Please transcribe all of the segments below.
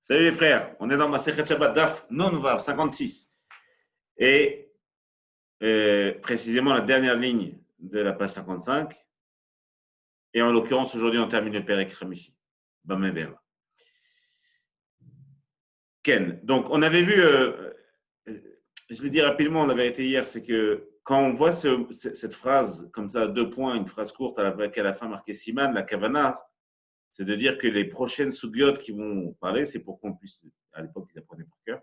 Salut les frères, on est dans Masechet Shabbat Daf Non Vav 56 et précisément la dernière ligne de la page 55 et en l'occurrence aujourd'hui on termine le Perek Hamishi. Bamevera. Ken. Donc on avait vu, je l'ai dit rapidement, la vérité hier, c'est que quand on voit cette phrase comme ça, 2 points, une phrase courte avec à la fin marqué Siman, la Kavana, c'est de dire que les prochaines sougiotes qui vont parler, c'est pour qu'on puisse, à l'époque ils apprenaient par cœur,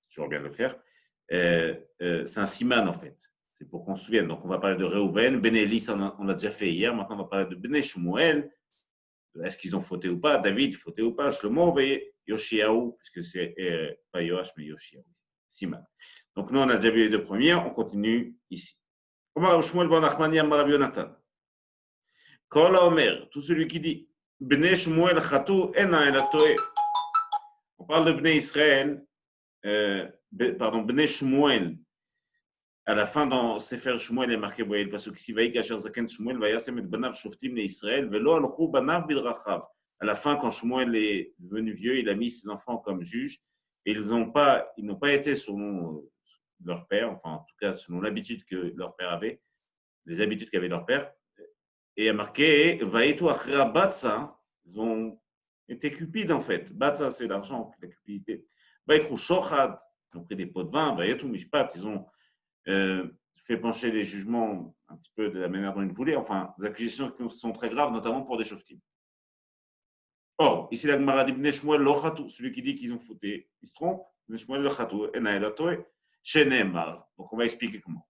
c'est toujours bien de le faire, c'est un siman en fait, c'est pour qu'on se souvienne. Donc on va parler de Reuven, Ben Elis, on l'a déjà fait hier, maintenant on va parler de Ben Shmuel, est-ce qu'ils ont fauté ou pas, David fauté ou pas, Shlomo et Yoshiaou, puisque c'est pas Yoash mais Yoshiaou, siman. Donc nous on a déjà vu les 2 premiers, on continue ici. Omar Shmuel ben Nachmani Amar Rabbi Yonatan. Kol Omer, tout celui qui dit Bnei Shmuel Chatou Ena El Toé. On parle de Bnei Israël, Bnei Shmuel. À la fin, dans Sefer Shmuel, il est marqué, vous voyez le passage ici, Vaïk Asher Zaken Shmuel, Vayasem et Banav Shoftim le Israël, Velo Alchou Banav Bidrachav. À la fin, quand Shmuel est devenu vieux, il a mis ses enfants comme juges et ils n'ont pas été selon leur père, enfin en tout cas selon l'habitude que leur père avait, les habitudes qu'avait leur père. Et il a marqué, Vaïtou Achra Batsa, ils ont été cupides en fait. Batsa, c'est l'argent, la cupidité. Vaïkrou Shochad, ils ont pris des pots de vin, Vaïtou Mishpat, ils ont fait pencher les jugements un petit peu de la manière dont ils voulaient, enfin, des accusations qui sont très graves, notamment pour des shoftim. Or, ici, la Gemara dit Bnei Shmuel lo chatou, celui qui dit qu'ils ont fauté, il se trompe. Bnei Shmuel lo chatou, ena el atoe, shenemar. Donc, on va expliquer comment.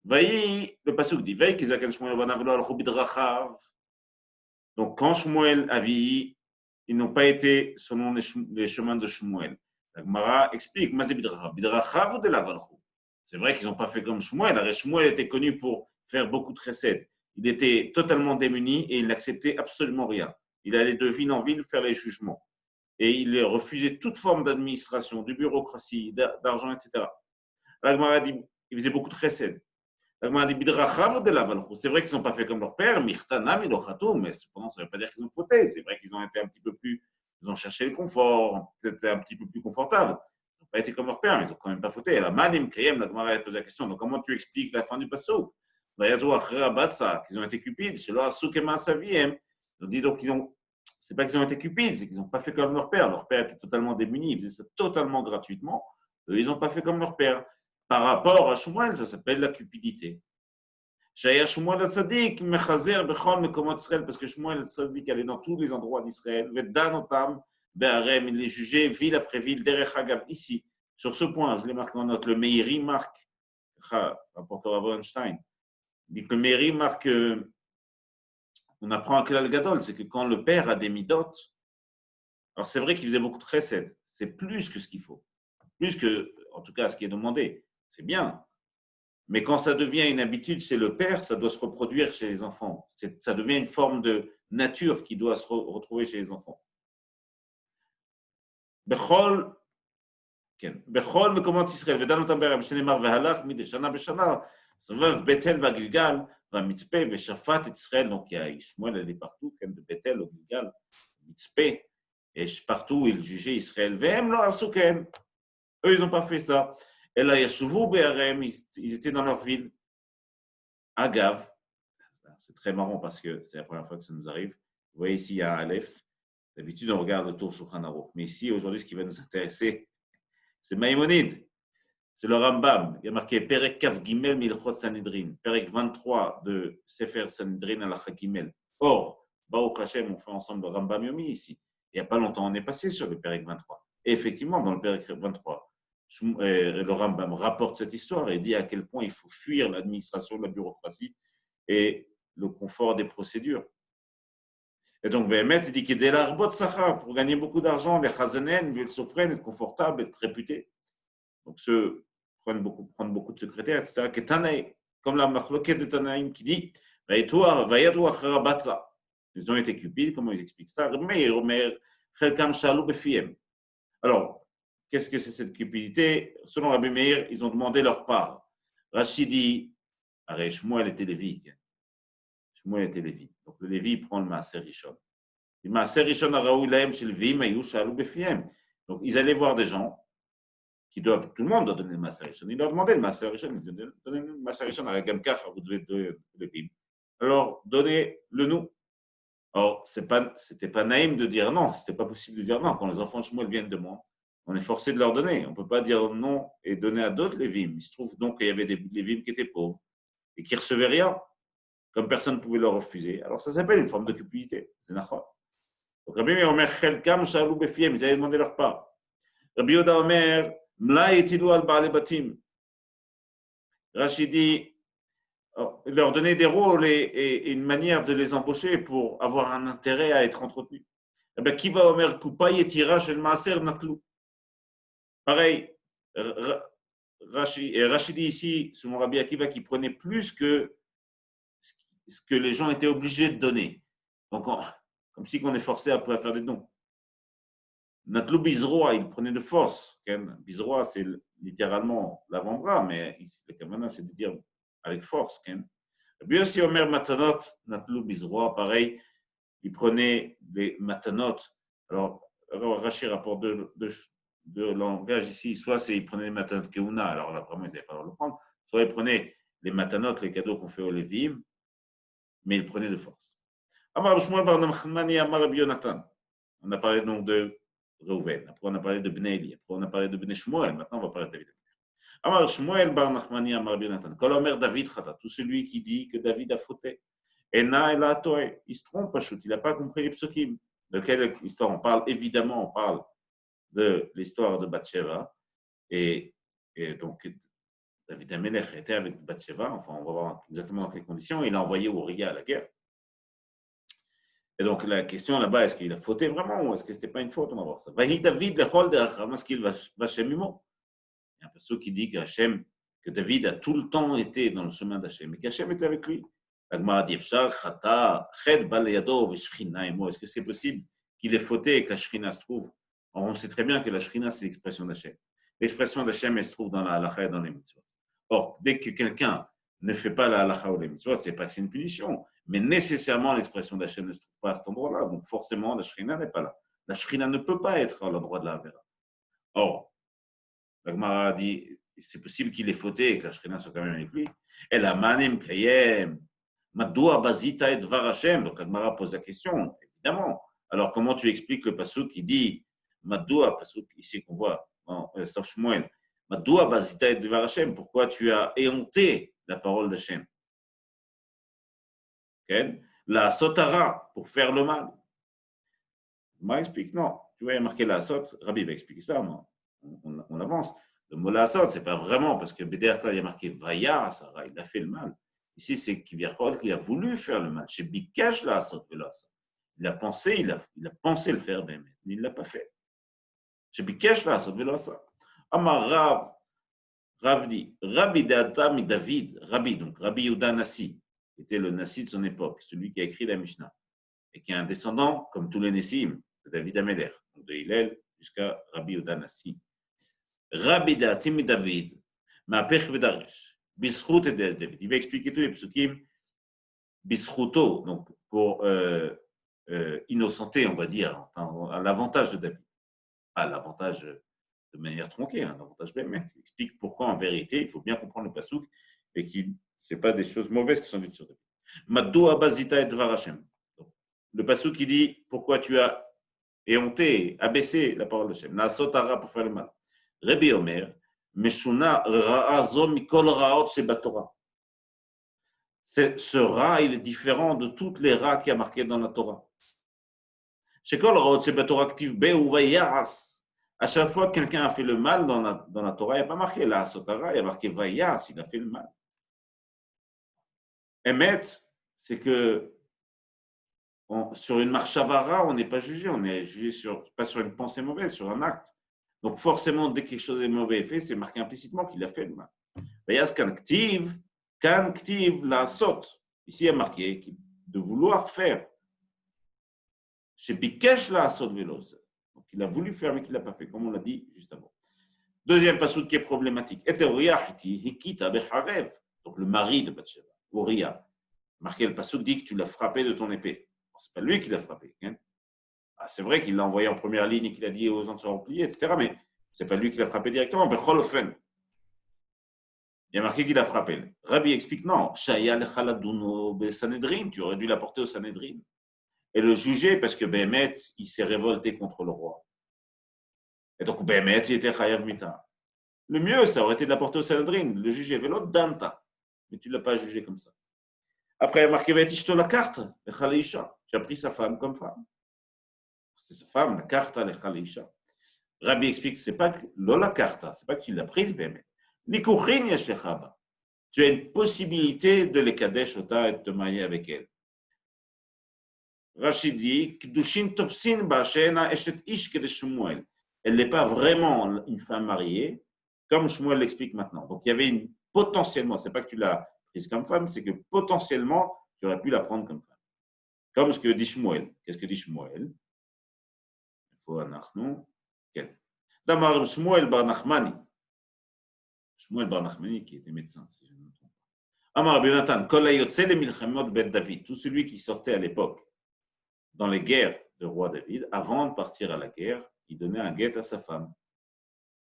Vaï, le pasuk dit Vaï kizaken Shmuel banav lo alchou bidrachav. Donc, quand Shmuel a vieilli, ils n'ont pas été selon les chemins de Shmuel. La Gemara explique Mazé bidrachav. Bidrachav ou de la valchou. C'est vrai qu'ils n'ont pas fait comme Shmuel. Shmuel était connu pour faire beaucoup de recettes. Il était totalement démuni et il n'acceptait absolument rien. Il allait de ville en ville faire les jugements. Et il refusait toute forme d'administration, de bureaucratie, d'argent, etc. La Gemara dit il faisait beaucoup de recettes. La Gemara dit bidrachav de la valchou. C'est vrai qu'ils n'ont pas fait comme leur père, mirtanam ilochatou, mais cependant, ça ne veut pas dire qu'ils ont fauté. C'est vrai qu'ils ont été un petit peu plus, ils ont cherché le confort, peut-être un petit peu plus confortable. Ils n'ont pas été comme leur père, mais ils n'ont quand même pas fauté. La manim kriyem, la Gemara a posé la question. Donc, comment tu expliques la fin du passouk? Qu'ils ont été cupides, chez leur soukema saviem. On dit donc c'est pas qu'ils ont été cupides, c'est qu'ils n'ont pas fait comme leur père. Leur père était totalement démuni, ils faisaient ça totalement gratuitement. Eux, ils n'ont pas fait comme leur père. Par rapport à Shmuel, ça s'appelle la cupidité. Shaya Shmuel al-Tzadik, mechazer bechol mekomot Israël, parce que Shmuel al-Tzadik allait dans tous les endroits d'Israël, vedanotam be'arem, il les jugeait ville après ville, derech hagav, ici. Sur ce point, je l'ai marqué en note, le Meiri marque, rapporteur à Einstein, dit que le Meiri marque, on apprend à Klal Gadol, c'est que quand le père a des midot, alors c'est vrai qu'il faisait beaucoup de chesed, c'est plus que ce qu'il faut, plus que, en tout cas, ce qui est demandé. C'est bien. Mais quand ça devient une habitude chez le père, ça doit se reproduire chez les enfants. Ça devient une forme de nature qui doit se retrouver chez les enfants. Bechol, comment Israël, Vedanotam Berem, Shenemar, Vehalach, Mideshana, Beshana, Savav, Bethel, Vagilgal, Vamitzpe, Veshafat, et Israël. Donc il y a Shmuel, elle est partout, de Bethel au Gilgal, Mitzpe, et partout il jugeait Israël. Vehem lo asuken. Eux, ils n'ont pas fait ça. Et là, ils étaient dans leur ville. Agav, c'est très marrant parce que c'est la première fois que ça nous arrive. Vous voyez ici, il y a un Aleph. D'habitude, on regarde le tour Shulchan Aruch. Mais ici, aujourd'hui, ce qui va nous intéresser, c'est Maïmonide. C'est le Rambam. Il y a marqué Perek Kaf Gimel Milchot Sanhedrin. Perek 23 de Sefer Sanhedrin à la Chakimel. Or, Baruch Hashem, on fait ensemble le Rambam Yomi ici. Il n'y a pas longtemps, on est passé sur le Perek 23. Et effectivement, dans le Perek 23, le Rambam rapporte cette histoire et dit à quel point il faut fuir l'administration, la bureaucratie et le confort des procédures. Et donc, Béhémet, il dit qu'il y a des larbot sachar pour gagner beaucoup d'argent, les chazanen, les sofren, être confortable, être réputé. Donc, ceux prennent beaucoup de secrétaires, etc. Comme la machloket de Tanaïm qui dit ils ont été cupides, comment ils expliquent ça? Alors, qu'est-ce que c'est cette cupidité? Selon Rabbi Meir, ils ont demandé leur part. Rachid dit, Shmuel était Lévi. Shmuel était Lévi. Donc le Lévi prend le Maaser Rishon. Donc, ils allaient voir des gens qui doivent, tout le monde doit donner le Maaser Rishon. Ils leur demandaient le Maaser Rishon, ils donnaient le Maaser Rishon à la Gamkach, vous devez donner le Vim. Alors, donnez-le nous. Alors, c'était pas naïm de dire non, c'était pas possible de dire non. Quand les enfants de Shmuel viennent de moi, on est forcé de leur donner. On ne peut pas dire non et donner à d'autres les Vim. Il se trouve donc qu'il y avait des Lévim qui étaient pauvres et qui ne recevaient rien, comme personne ne pouvait leur refuser. Alors, ça s'appelle une forme de cupidité. C'est nachor. Donc, Rabbi Omer, Chelkam, Shalou, Befiem, ils avaient demandé leur part. Rabbi Yoda Omer, Mla etilou al Baale Batim. Rachid dit, leur donner des rôles et une manière de les embaucher pour avoir un intérêt à être entretenus. Eh bien, qui va Omer Koupa Yetira Shel Maaser Natlou. Pareil, Rachid dit ici, sur mon Rabbi Akiva, qui prenait plus que ce que les gens étaient obligés de donner. Donc, comme si on est forcé à faire des dons. Natlou Bizroa, il prenait de force. Bizroa, c'est littéralement l'avant-bras, mais la kamana, c'est de dire avec force. Bien aussi, Omer Matanot, Natlou Bizroa, pareil, il prenait des matanot. Alors, Rachid rapporte de langage ici, soit il prenait les matanot keuna, alors là, vraiment, ils n'avaient pas le droit de le prendre, soit il prenait les matanot, les cadeaux qu'on fait aux Lévim, mais il prenait de force. Amar Shmuel bar Nachmani, Amar Rabbi Yonatan. On a parlé donc de Reuven, après on a parlé de Bnei Eli, après on a parlé de Bnei Shmuel, maintenant on va parler de David. Amar Shmuel bar Nachmani, Amar Rabbi Yonatan. Kol Omer David Chata, tout celui qui dit que David a fauté. Ena et la Toé, il se trompe, Pachout, il n'a pas compris les psukim. De quelle histoire on parle? Évidemment, on parle de l'histoire de Bathsheba. Et donc, David Amelech était avec Bathsheba, enfin, on va voir exactement dans quelles conditions. Il a envoyé Uriah à la guerre. Et donc, la question là-bas, est-ce qu'il a fauté vraiment ou est-ce que ce n'était pas une faute? On va voir ça. Vahi David, lechol de qu'il va Hachem imo. Il y a un passage qui dit que David a tout le temps été dans le chemin d'Hachem et qu'Hachem était avec lui. Est-ce que c'est possible qu'il ait fauté et que la Shrina se trouve? On sait très bien que la Shrina, c'est l'expression d'Hachem. L'expression d'Hachem, elle se trouve dans la halakha et dans les mitzvot. Or, dès que quelqu'un ne fait pas la halakha ou les mitzvot, ce n'est pas que c'est une punition, mais nécessairement l'expression d'Hachem ne se trouve pas à cet endroit-là. Donc, forcément, la Shrina n'est pas là. La Shrina ne peut pas être à l'endroit de la Havera. Or, la Gemara dit, c'est possible qu'il ait fauté et que la Shrina soit quand même avec lui. Et la manim kayem. Madoua bazita et dvar Hashem. Donc, la Gemara pose la question, évidemment. Alors, comment tu expliques le pasuk qui dit Madoua, pasuk ici qu'on voit, sauf Shmuel, Madoua bazita et dvar Hashem, pourquoi tu as éhonté la parole d'Hashem? Okay? La sotara, pour faire le mal. Moi, explique, non. Tu vois, il y a marqué la sot, Rabbi va expliquer ça, non? On avance. Le mot la sot, ce n'est pas vraiment, parce que BDR, il y a marqué Vaya, Sarah, il a fait le mal. Ici, c'est qu'il a voulu faire le mal. Chez Bikash, la sot, il a pensé le faire, mais il ne l'a pas fait. Chez Bikash, la sot, Amar Rav dit, Rabbi Data mi David, Rabbi, donc Rabbi Yehuda Nassi, qui était le Nassi de son époque, celui qui a écrit la Mishnah, et qui est un descendant, comme tous les Nessim, de David Améler, donc de Hillel jusqu'à Rabbi Yehuda Nassi. Rabbi Data mi David, ma pech vedaresh, Bisrout et David. Il va expliquer tous les psukim, Bisrouto, donc pour innocenter, on va dire, à l'avantage de David. Pas l'avantage de manière tronquée, l'avantage même. Il explique pourquoi, en vérité, il faut bien comprendre le pasouk et que ce n'est pas des choses mauvaises qui sont dites sur David. Madou abazita et dvar Hashem. Le pasouk qui dit pourquoi tu as éhonté, abaissé la parole d'Hashem. Naasotara pour faire le mal. Rabbi Omer, Meshuna ra'azo mikol ra'ot shebatorah. Ce ra, il est différent de toutes les ra qui a marqué dans la Torah. Shekol ra'ot shebatorah active be ou vayas. À chaque fois que quelqu'un a fait le mal dans la Torah, il n'y a pas marqué la sotara, il y a marqué vayas, il a fait le mal. Emet, c'est que sur une marchavara, on n'est pas jugé, on est jugé pas sur une pensée mauvaise, sur un acte. Donc forcément, dès que quelque chose est mauvais fait, c'est marqué implicitement qu'il a fait le mal. Vayas kan ktiv la sot. Ici, il y a marqué de vouloir faire. Chez Bikesh la sot velos. Donc il a voulu faire, mais qu'il ne l'a pas fait, comme on l'a dit juste avant. Deuxième passage qui est problématique. Donc le mari de Bathsheba, Uriah. Marqué le passage dit que tu l'as frappé de ton épée. Ce n'est pas lui qui l'a frappé. Hein? Ah, c'est vrai qu'il l'a envoyé en première ligne et qu'il a dit aux gens de se replier, etc. Mais ce n'est pas lui qui l'a frappé directement. Bechol Ofen. Il y a marqué qu'il a frappé. Rabbi explique non. Shaya lechaladouno Sanhedrin. Tu aurais dû la porter au Sanhedrin et le juger parce que Béhémet, il s'est révolté contre le roi. Et donc Béhémet, il était chayav mita. Le mieux, ça aurait été de la porter au Sanhedrin, le juger. Velo danta. Mais tu ne l'as pas jugé comme ça. Après, il y a marqué Vetishto la carte, lechaléisha. Tu as pris sa femme comme femme. C'est sa femme, la carte, lechaléisha. Rabbi explique que ce n'est pas la carte, c'est pas qu'il l'a prise, Béhémet. Nikouchin yeshechaba. Tu as une possibilité de les kadesh ota et de te marier avec elle. Rachid dit, Kedushin tofsin ba'ashena eshet ish kedesh Shmuel. Elle n'est pas vraiment une femme mariée, comme Shmuel l'explique maintenant. Donc il y avait potentiellement, c'est pas que tu l'as prise comme femme, c'est que potentiellement, tu aurais pu la prendre comme femme. Comme ce que dit Shmuel. Qu'est-ce que dit Shmuel? Il faut un achnou. Damar Shmuel bar Nachmani. Shmuel bar Nachmani qui était médecin, si je ne me trompe pas. Amar Rabbi Natan, Kol hayotze le milchamot bet David. Tout celui qui sortait à l'époque dans les guerres de roi David, avant de partir à la guerre, il donnait un guet à sa femme.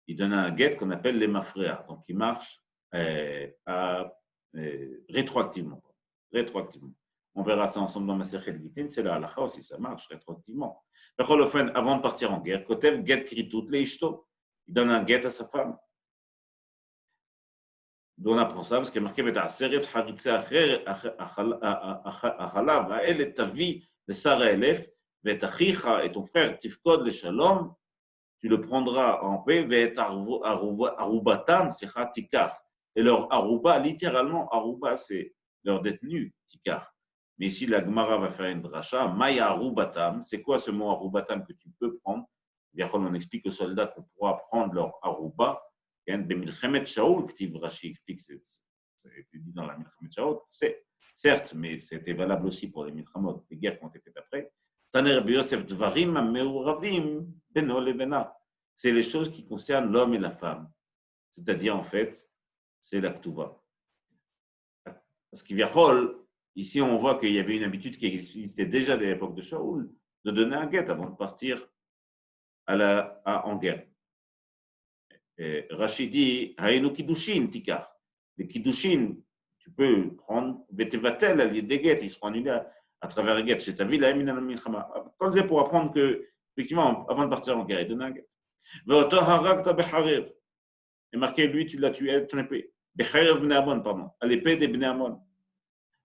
Il donnait un guet qu'on appelle les mafréas, donc il marche rétroactivement. On verra ça ensemble dans ma Masechet Gitin, c'est la halakha aussi, ça marche rétroactivement. Avant de partir en guerre, Kotev get kritout leishto, il donne un guet à sa femme. D'où on apprend ça, parce qu'il y a marqué Veta'aseret haritze achalav, ha'el tavi Sarah Elef, et ton frère Tifkod le Shalom, tu le prendras en paix, Arubatam, c'est Tikar. Et leur Aruba, littéralement, Aruba, c'est leur détenu, Tikar. Mais ici, la Gemara va faire une dracha. Maya Arubatam, c'est quoi ce mot Arubatam que tu peux prendre? Bien, on explique aux soldats qu'on pourra prendre leur Aruba. Bemilchemet Shaul, Ktiv Rashi explique, ça a été dit dans la Milchemet Shaul, c'est certes, mais c'était valable aussi pour les milchamot, les guerres qui ont été faites après. Taner Yosef Dvarim Meuravim Beno Lebena. C'est les choses qui concernent l'homme et la femme. C'est-à-dire, en fait, c'est la Ktuva. Parce qu'Iviachol, ici, on voit qu'il y avait une habitude qui existait déjà dès l'époque de Shaoul, de donner un guet avant de partir en guerre. Rachid dit, Haïnu Kiddushin Tikar. Les Kiddushin, tu peux prendre, Vetevatel, des guettes, ils seront annulés à travers les guettes. C'est ta vie, la Emina Milchama. Comme c'est pour apprendre que, effectivement, avant de partir en guerre, il donne un guet. Veoto Harakta Becharev. Et marqué, lui, tu l'as tué à ton épée. Becharev Bnei Amon, pardon, à l'épée des Bnei Amon.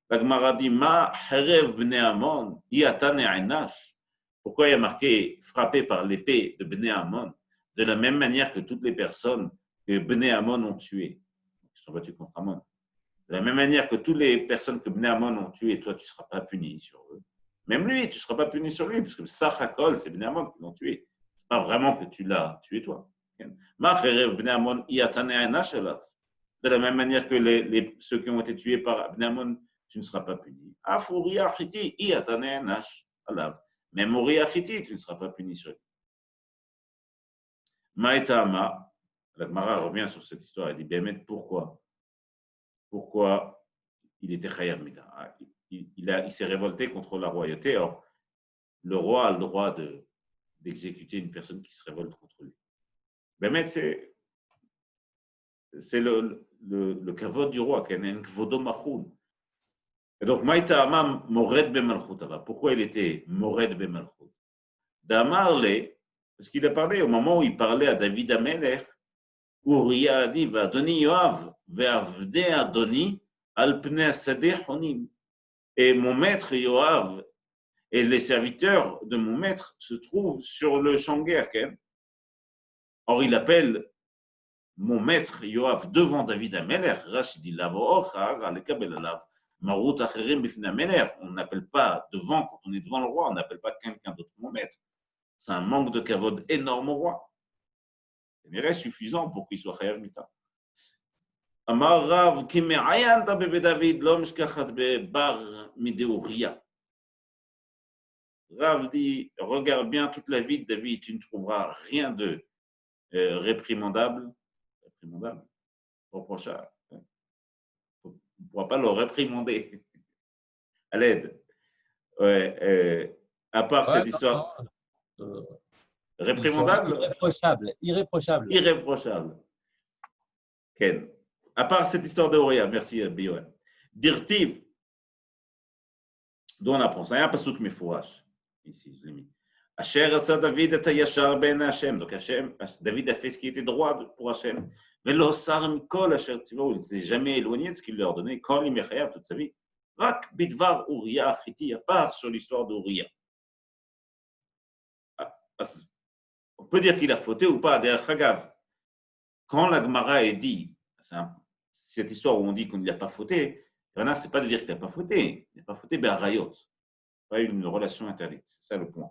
La Gemara dit, Ma Harev Bnei Amon, Iatane Ainash. Pourquoi il y a marqué frappé par l'épée de Bnei Amon? De la même manière que toutes les personnes que Bnei Amon ont tuées, qui sont battues contre Amon. De la même manière que toutes les personnes que Bnei Amon ont tuées, toi, tu ne seras pas puni sur eux. Même lui, tu ne seras pas puni sur lui, parce que Sachakol, c'est Bnei Amon qui l'ont tué. Ce n'est pas vraiment que tu l'as tué, toi. De la même manière que ceux qui ont été tués par Bnei Amon, tu ne seras pas puni. Même Uri Achiti, tu ne seras pas puni sur lui. Maïtama, la Gemara revient sur cette histoire, elle dit Béhémet, pourquoi il était Chayav Mita? Il s'est révolté contre la royauté. Or, le roi a le droit d'exécuter une personne qui se révolte contre lui. Béhémet, c'est le kavod du roi, un kvodo machoun. Et donc, Maïtama mored bemalchut. Pourquoi il était mored bemalchut? D'amarle, parce qu'il a parlé au moment où il parlait à David Amelech, Uriah a dit, Vadoni Yoav, Ve'avde Adoni, al pnei sadeh honim. Et mon maître Yoav et les serviteurs de mon maître se trouvent sur le champ de guerre. Or, il appelle mon maître Yoav devant David Amelech. Rachid dit, on n'appelle pas devant, quand on est devant le roi, on n'appelle pas quelqu'un d'autre mon maître. C'est un manque de kavod énorme au roi. Il est suffisant pour qu'il soit chayav mita. Amar Rav ki me'ayanta bebe David lo mishkachat bebar mide Uriah. Rav dit, regarde bien toute la vie de David, tu ne trouveras rien de réprimandable, reprochable. On ne pourra pas le réprimander. À l'aide. Ouais, à part cette histoire. il sera Réprimandable? irréprochable, irréprochable. Irréprochable. Ken. À part cette histoire de Uriah, merci Biohan. Dirtiv, d'où on apprend ça. Il y a un pasouk mefourash. Ici, je l'ai mis. Asher asa David et yashar ben Hashem. Donc David a fait ce qui était droit pour Hashem. Mais l'osar mikol asher tzivah, il ne s'est jamais éloigné de ce qu'il leur donnait. Kol imechayav toute sa vie. Rak bidvar Uriah achiti, à part sur l'histoire d'Uriah. On peut dire qu'il a fauté ou pas, derrière Chagav. Quand la Gemara est dit, cette histoire où on dit qu'il n'a pas fauté, ce n'est pas de dire qu'il n'a pas fauté. Il n'a pas fauté, ben Rayot. Pas une relation interdite. C'est ça le point.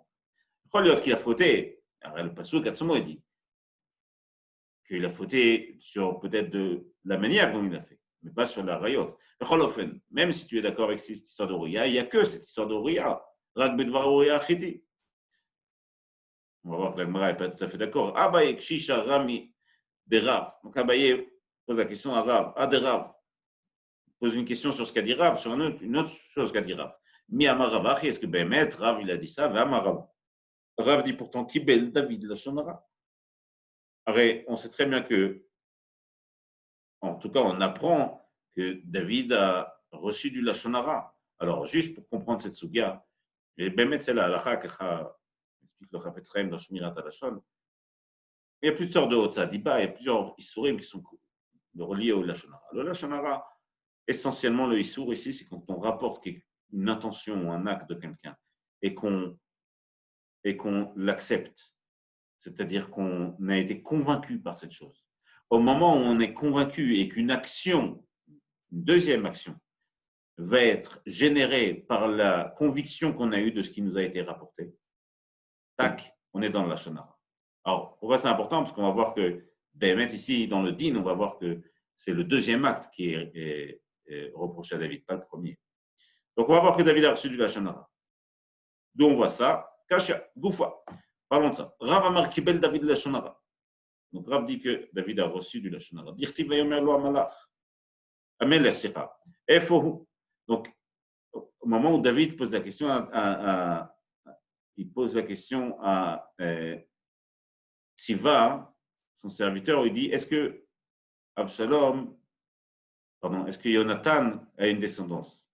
Rayot qu'il a fauté, le Passouk Katsumo dit qu'il a fauté sur peut-être de la manière dont il a fait, mais pas sur la Rayot. Même si tu es d'accord avec cette histoire d'Uriah, il n'y a que cette histoire d'Uriah. Rak bedvar Uriah achiti. On va voir que la Gemara n'est pas tout à fait d'accord. Abaye kshisha rami des Rav. Donc Abaye pose la question à Rav. Ah, des Rav. Pose une question sur ce qu'a dit Rav, sur une autre chose qu'a dit Rav. Mi amar Ravachi, est-ce que Bémet, Rav, il a dit ça? Amar Rav. Rav dit pourtant Kibel David la Shonara. Alors, on sait très bien que, en tout cas, on apprend que David a reçu du Lachonara. Alors, juste pour comprendre cette sugia, et Bémet, c'est la halakha, explique le Chafetz Chaim dans Shmirat HaLashon. Il y a plusieurs sortes de Hotzadiba, il y a plusieurs Issourim qui sont reliés au Lachonara. Le Lachonara, essentiellement, le Issour ici, c'est quand on rapporte une intention ou un acte de quelqu'un et qu'on l'accepte. C'est-à-dire qu'on a été convaincu par cette chose. Au moment où on est convaincu et qu'une action, une deuxième action, va être générée par la conviction qu'on a eue de ce qui nous a été rapporté, tac, on est dans le Lachonara. Alors, pourquoi c'est important? Parce qu'on va voir que, ici, dans le Din, on va voir que c'est le deuxième acte qui est reproché à David, pas le premier. Donc, on va voir que David a reçu du Lachonara. D'où on voit ça? Kasha, Goufa. Parlons de ça. Rav Amar Kibel David Lachonara. Donc, Rav dit que David a reçu du Lachonara. Dirti Vayomer Lo Amalach. Amelech Sira. Efohu. Donc, au moment où David pose la question il pose la question à Tziva, son serviteur, il dit, est-ce que Jonathan a une descendance?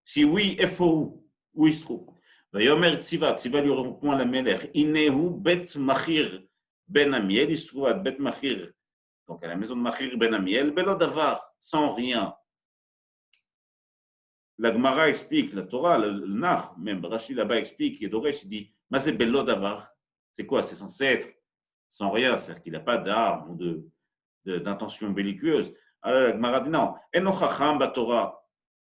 Si oui, Efohu, où il se trouve? Vayomer Tziva lui répond à la Melech, Inehu Bet Machir Ben Amiel, il se trouve à Bet Machir, donc à la maison de Machir Ben Amiel, Belo Davar, sans rien. La Gemara explique, la Torah, le Nach, même Rashi là-bas explique, et Doresh dit, mais c'est Belo Davar, c'est quoi? C'est censé être sans rien, c'est-à-dire qu'il n'a pas d'armes ou d'intention belliqueuse. Alors la Gemara dit non, Eno Chacham Torah.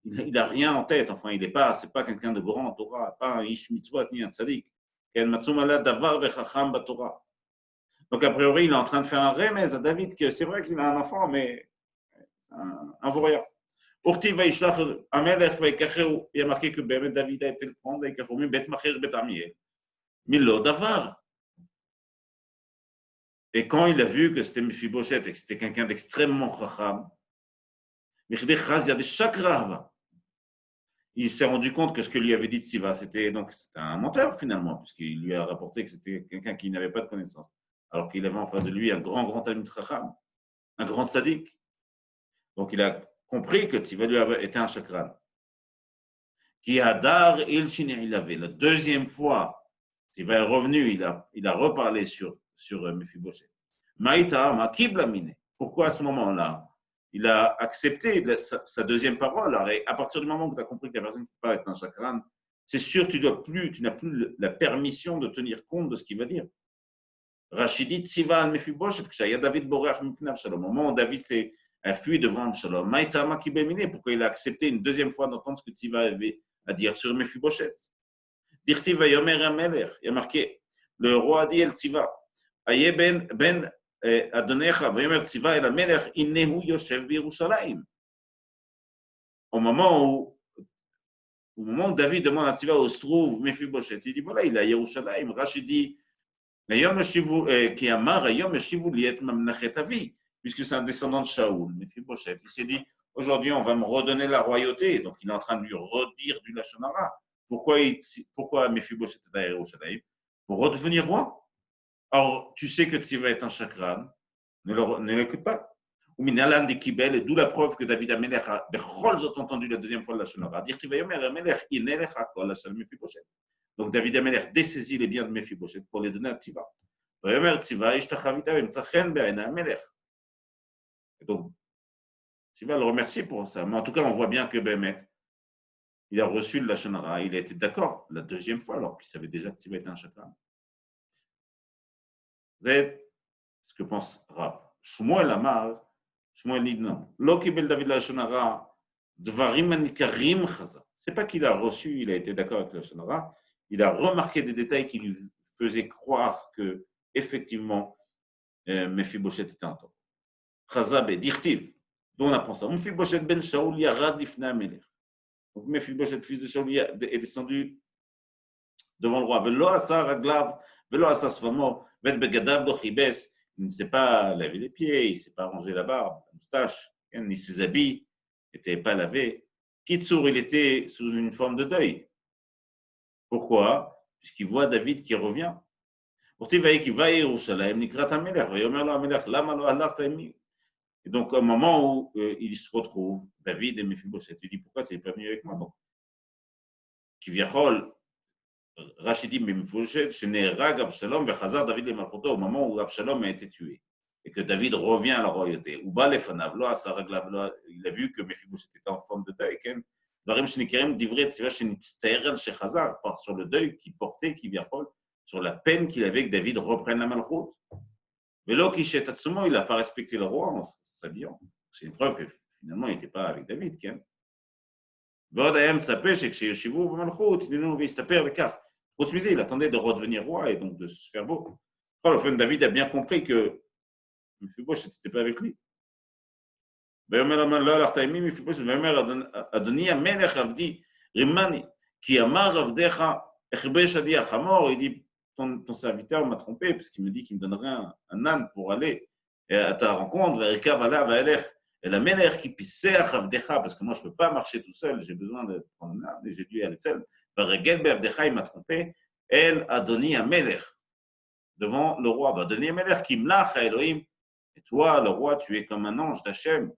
Il n'a rien en tête, enfin, il n'est pas, c'est pas quelqu'un de grand en Torah, pas un Ish Mitzvot ni un Tzadik. Donc, a priori, il est en train de faire un remèze à David, que c'est vrai qu'il a un enfant, mais un vaurien. Il y a marqué que David a été le prendre et qu'il a formé Bet Machir Bet Amiel. Milo Davar. Et quand il a vu que c'était Mephibosheth et que c'était quelqu'un d'extrêmement chacham, il s'est rendu compte que ce que lui avait dit Tziva, c'était un menteur finalement, puisqu'il lui a rapporté que c'était quelqu'un qui n'avait pas de connaissance, alors qu'il avait en face de lui un grand Talmid Chacham, un grand tzaddik. Donc il a compris que Tziva lui avait été un chakran. Qui Hadar il Shine, il avait la deuxième fois, Tziva est revenu, il a reparlé sur Mephibosheth. Maïta ma kiblamine. Pourquoi à ce moment-là il a accepté sa deuxième parole? Alors, à partir du moment où tu as compris que la personne qui parle est un chakran, c'est sûr que tu n'as plus la permission de tenir compte de ce qu'il va dire. Rachidit Tziva al Mephibosheth, Kshaya David Borach Mipnav Shalom. Au moment où David s'est fui devant Shalom, Maïta ma kiblamine. Pourquoi il a accepté une deuxième fois d'entendre ce que Tziva avait à dire sur Mephibosheth? Dirti Vayomer Amelech. Il y a marqué, le roi a dit El Tziva. Aye ben Adonecha, Vayomer Tziva el Amelech, Innehu Yoshev Birushalayim. Au moment où David demande à Tziva où se trouve Mephibosheth, il dit voilà, il est à Yerushalayim. Rashi dit, qui Amar, Ayom Yeshivu Liet Mamnachet Avi, puisque c'est un descendant de Shaoul, Mephibosheth. Il s'est dit, aujourd'hui, on va me redonner la royauté. Donc, il est en train de lui redire du Lachonara. Pourquoi Mephibosheth est à Yerushalayim? pour redevenir roi. Or, tu sais que Tziva est un chakran, ne l'écoute pas. Ou minalan de Kibel, et d'où la preuve que David Amelech a entendu la deuxième fois la Shonara. Dire Tziva Yomer Amelech, Inelech Hakol, Hachal Mephibosheth. Donc David Amelech dessaisit les biens de Mephibosheth pour les donner à Tziva. Yomer Tziva, Ishtachavita, Mtzachen Be'ena Amelech. Donc, Tziva le remercie pour ça. Mais en tout cas, on voit bien que Bémet, il a reçu le Lachon Hara, il a été d'accord la deuxième fois, alors qu'il savait déjà que Tziva était un chakran. C'est ce que pense Rav. Shmuel Amar, Shmuel dit non. Lo kibel David Lachon Hara, dvarim anikarim chaza. C'est pas qu'il a reçu, il a été d'accord avec le Lachon Hara, il a remarqué des détails qui lui faisaient croire que, effectivement, Mephibosheth était un tort. Chaza be dirtiv. Donc on apprend ça. Mephibosheth ben Shaoul yarad lifna melech. Donc Mephibosheth, fils de Shaoul, est descendu devant le roi. Velo asa raglav, velo asa svamo, vet begadav lo chibes. Il ne s'est pas lavé les pieds, il ne s'est pas rangé la barbe, la moustache, ni ses habits n'étaient pas lavés. Kitsour, il était sous une forme de deuil. Pourquoi? Puisqu'il voit David qui revient. Pourtant, il va à Yerushalayim, nikrat hamelech, vayomer lo hamelech, lama lo halachta imi. Et donc, au moment où il se retrouve, David et Mephibosheth, il dit pourquoi tu n'es pas venu avec moi? Donc, Kivyachol, Rachid dit Mephibosheth, Shenehirag Avshalom vechazar David lemalchuto, au moment où Avshalom a été tué et que David revient à la royauté. Uba lefanav lo asa raglav, il a vu que Mephibosheth était en forme de deuil. Dvarim shenikerem divrei tziva shenitztaer al shechazar, sur le deuil qu'il portait, Kivyachol, sur la peine qu'il avait que David reprenne la malchoute. Mais là, il n'a pas respecté le roi en s'habillant. C'est une preuve que finalement, il n'était pas avec David. Il attendait de redevenir roi et donc de se faire beau. David a bien compris que Mephibosheth n'était pas avec lui. Il dit, ton serviteur m'a trompé parce qu'il me dit qu'il me donnerait un âne pour aller à ta rencontre, et la menère qui pissait à Chavdecha, parce que moi je ne peux pas marcher tout seul, j'ai besoin de prendre un âne et j'ai dû aller seul. Il m'a trompé, elle a donné un Melech devant le roi. Adoni Melech qui mlach à Elohim, et toi, le roi, tu es comme un ange d'Hachem.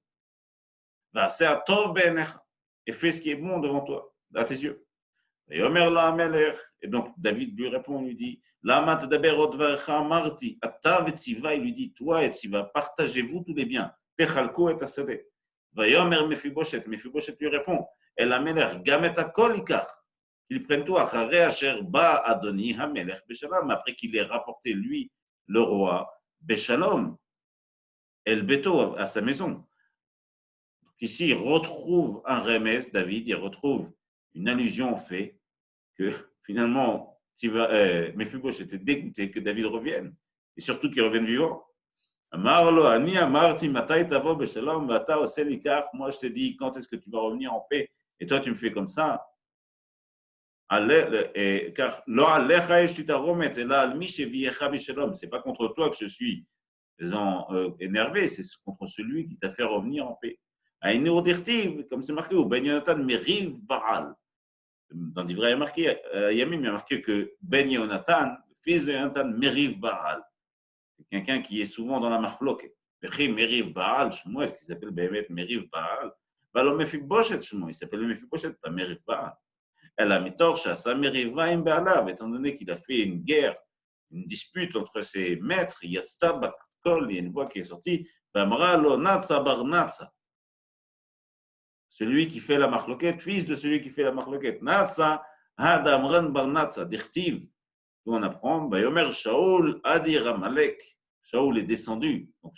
Et fais ce qui est bon devant toi, à tes yeux. Et donc David lui répond, lui dit, il lui dit, toi et Tziva, partagez-vous tous les biens. Techalko et Asadeh. Vayomer Mephibosheth lui répond, El Amelech gamet akol ikach. Ils prennent tout, Acharei asher ba Adoni Hamelech beshalom, après qu'il ait rapporté lui, le roi, beshalom, El Beto, à sa maison. Donc ici, il retrouve un remez, David, il retrouve une allusion au fait que finalement, Mephibosheth était dégoûté que David revienne, et surtout qu'il revienne vivant. Moi, je te dis, quand est-ce que tu vas revenir en paix? Et toi, tu me fais comme ça. Car c'est pas contre toi que je suis énervé, c'est contre celui qui t'a fait revenir en paix. Comme c'est marqué, Ben Yonatan Meriv Baal. Dans l'Ivraie, il y a marqué, Yamim, il y a marqué que Ben Yonatan, fils de Yonatan, Meriv Baal. C'est quelqu'un qui est souvent dans la marfloque. Meriv Baal, Shmuel, est-ce qu'il s'appelle Meriv Baal? Balo Mephibosheth, Shmuel, il s'appelle Mephibosheth, pas Meriv Baal. Elle a mis torche à sa Merivaim Baalav, étant donné qu'il a fait une guerre, une dispute entre ses maîtres, Yatzta Bakol, il y a une voix qui est sortie, Bamra lo Natsa Bar Natsa. Celui qui fait la marloquette, fils de celui qui fait la marloquette. Natsa, Hadamran Bar Natsa, Dirtiv. Où on apprend, Bayomer Shaoul Adir Amalek. Shaoul est descendu. Donc,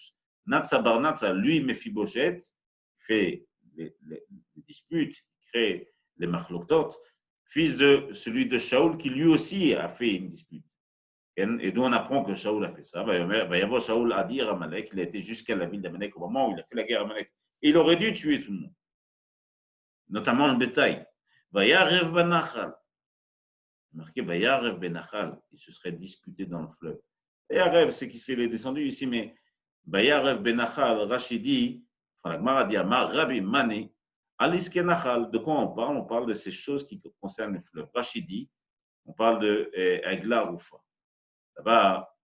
Natsa Bar Natsa, lui, Mephibosheth, fait les disputes, crée les marloktot, fils de celui de Shaoul qui lui aussi a fait une dispute. Et d'où on apprend que Shaoul a fait ça. Bayomer Shaoul Adir Amalek, il a été jusqu'à la ville d'Amalek au moment où il a fait la guerre à Amalek. Et il aurait dû tuer tout le monde, notamment le bétail. Vayarev Banachal. Marqué Vayarev Benachal, il se serait disputé dans le fleuve. Vayarev, c'est qu'il est descendu ici, mais Vayarev Benachal, Rachidi, enfin la Gemara dit Amar Rabbi Mane, Aliske Nachal, de quoi on parle? On parle de ces choses qui concernent le fleuve. Rachidi, on parle de Agla Roufa. Là-bas,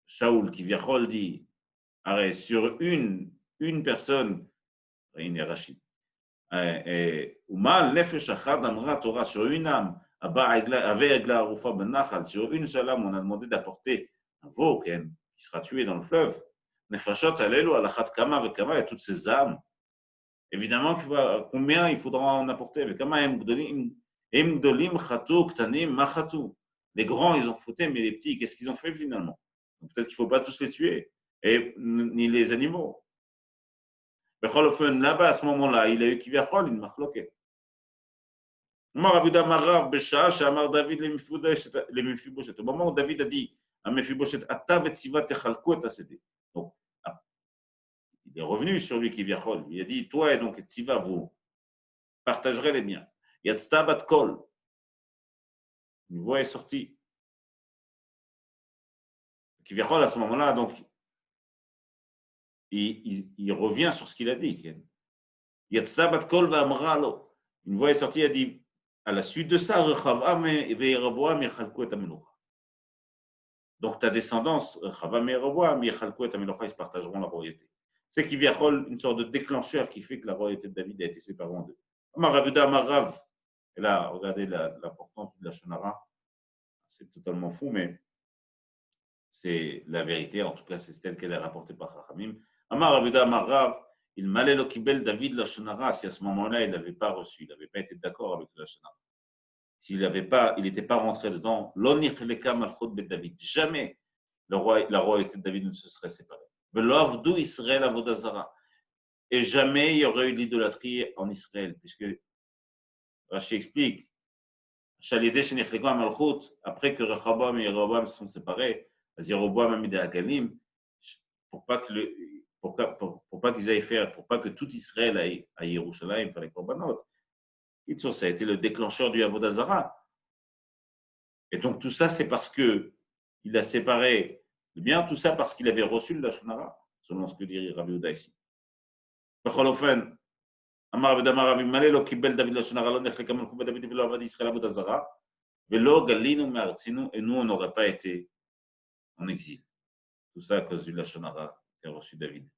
Shaoul qui Viachol dit, arrête, sur une personne, il est Rachid, Umal nefesh achad amra Torah, sur une âme, sur une seule âme, on a demandé d'apporter un veau qui sera tué dans le fleuve. Nefashot alelu alachat kama vekama, et toutes ces âmes. Évidemment, combien il faudra en apporter. Les grands, ils ont fauté, mais les petits, qu'est-ce qu'ils ont fait finalement? Peut-être qu'il ne faut pas tous les tuer, ni les animaux. Là-bas, à ce moment-là, il a eu Kiviachol, une marloquette. Au moment où David a dit à Mephibosheth, donc, il est revenu sur lui Kiviachol. Il a dit, toi et donc Tziva, vous partagerez les biens. Yatzta bat kol. Une voix est sortie. Kiviachol, à ce moment-là, donc, il revient sur ce qu'il a dit. Yatzta bat kol va amralo. Une voix est sortie, il a dit, à la suite de ça, donc ta descendance, ils se partageront la royauté. C'est qu'il y a une sorte de déclencheur qui fait que la royauté de David a été séparée en deux. Et là, regardez l'importance de la Shonara. C'est totalement fou, mais c'est la vérité. En tout cas, c'est telle qu'elle est rapportée par Chachamim. Amar Ravuda Amar Rav, il m'allait le kibel David la Shonara si à ce moment-là, il n'avait pas reçu, il n'avait pas été d'accord avec la Shonara. S'il n'était pas rentré dedans, l'onirleka malchut bet David. Jamais la royauté de David ne se serait séparée. Veloavdu Israël avodazara. Et jamais il y aurait eu l'idolâtrie en Israël, puisque Rashi explique, après que Rehoboam et Jéroboam se sont séparés, Jéroboam a mis des Hagalim, pour pas qu'ils aillent faire, pour pas que tout Israël aille à Yerushalayim faire les korbanot. Ça a été le déclencheur du Avodazara. Et donc tout ça, c'est parce qu'il a séparé le bien, tout ça parce qu'il avait reçu le Lashonara, selon ce que dit Rabbi Yehuda ici. Amar Vedamar Ravi Malé lo kibel David Lashonara lo nechle kamel chubed David velo avad Israël Avodazara velo galinu me'artzinu, et nous on n'aurait pas été en exil. Tout ça à cause du Lashonara qu'a reçu David.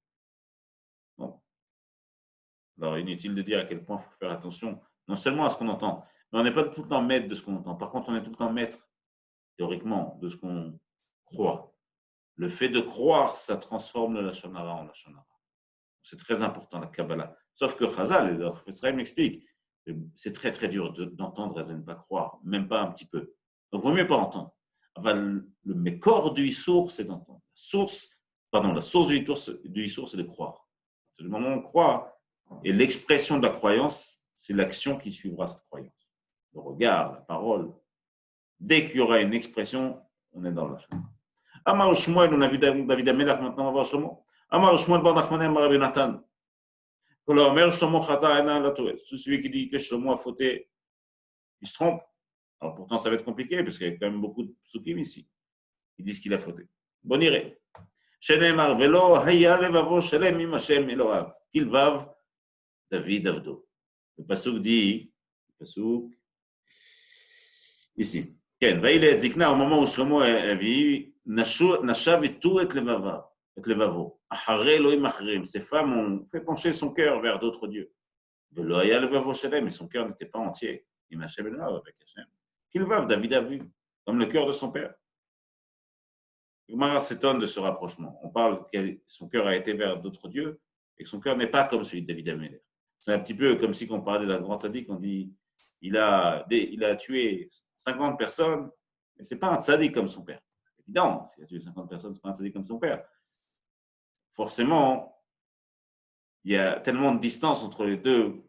Bon. Alors inutile de dire à quel point il faut faire attention, non seulement à ce qu'on entend, mais on n'est pas tout le temps maître de ce qu'on entend. Par contre, on est tout le temps maître, théoriquement, de ce qu'on croit. Le fait de croire, ça transforme le Lashonara en Lashonara. C'est très important, la Kabbalah. Sauf que Chazal, le Israël m'explique, c'est très très dur d'entendre et de ne pas croire, même pas un petit peu. Donc, il ne vaut mieux pas entendre. Le corps du Issour, c'est d'entendre. La source du Issour, c'est de croire. Du moment où on croit, et l'expression de la croyance, c'est l'action qui suivra cette croyance. Le regard, la parole. Dès qu'il y aura une expression, on est dans la Lashonara. Amar Shmuel, on a vu David Amelach, maintenant on va voir Shlomo. Amar Shmuel bar Nachmani Amar Rabbi Natan. C'est celui qui dit que Shlomo a fauté, il se trompe. Alors pourtant ça va être compliqué parce qu'il y a quand même beaucoup de psukim ici. Ils disent qu'il a fauté. Bon iré. Shenemar velo haya levavo shalem im Hashem Eloav. Kilvav David Avdo. Le pasuk dit, ici. כן, ואלה את זקנה, au moment où Shlomo est vieilli, nashav et tout et לבבו. אחרי אלוהים אחרים. Ces femmes ont fait pencher son cœur vers d'autres dieux. ולא היה לבבו שלם, mais son cœur n'était pas entier. עם Hashem Eloav, avec Hashem. Kilvav David Aviv, comme le cœur de son père. Gemara s'étonne de ce rapprochement. On parle que son cœur a été vers d'autres dieux et que son cœur n'est pas comme celui de David Améler. C'est un petit peu comme si on parlait d'un grand tzaddik, on dit il a tué 50 personnes, mais ce n'est pas un tzaddik comme son père. Évidemment, s'il a tué 50 personnes, ce n'est pas un tzaddik comme son père. Forcément, il y a tellement de distance entre les deux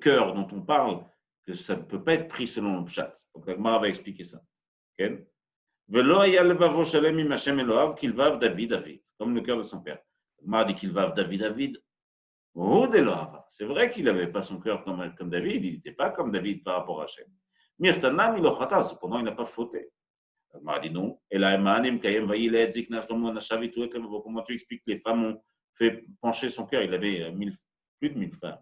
cœurs dont on parle que ça ne peut pas être pris selon le pshat. Donc la Gemara va expliquer ça. Okay? Velo haya levavo shalem im Hashem Eloav kilvav David Aviv, comme le cœur de son père. La Gemara dit kilvav David. C'est vrai qu'il n'avait pas son cœur comme David, il n'était pas comme David par rapport à Hachem. Mirtanam ilochata, cependant il n'a pas fauté. Elle m'a dit non. Comment tu expliques que les femmes ont fait pencher son cœur? Il avait plus de 1000 femmes.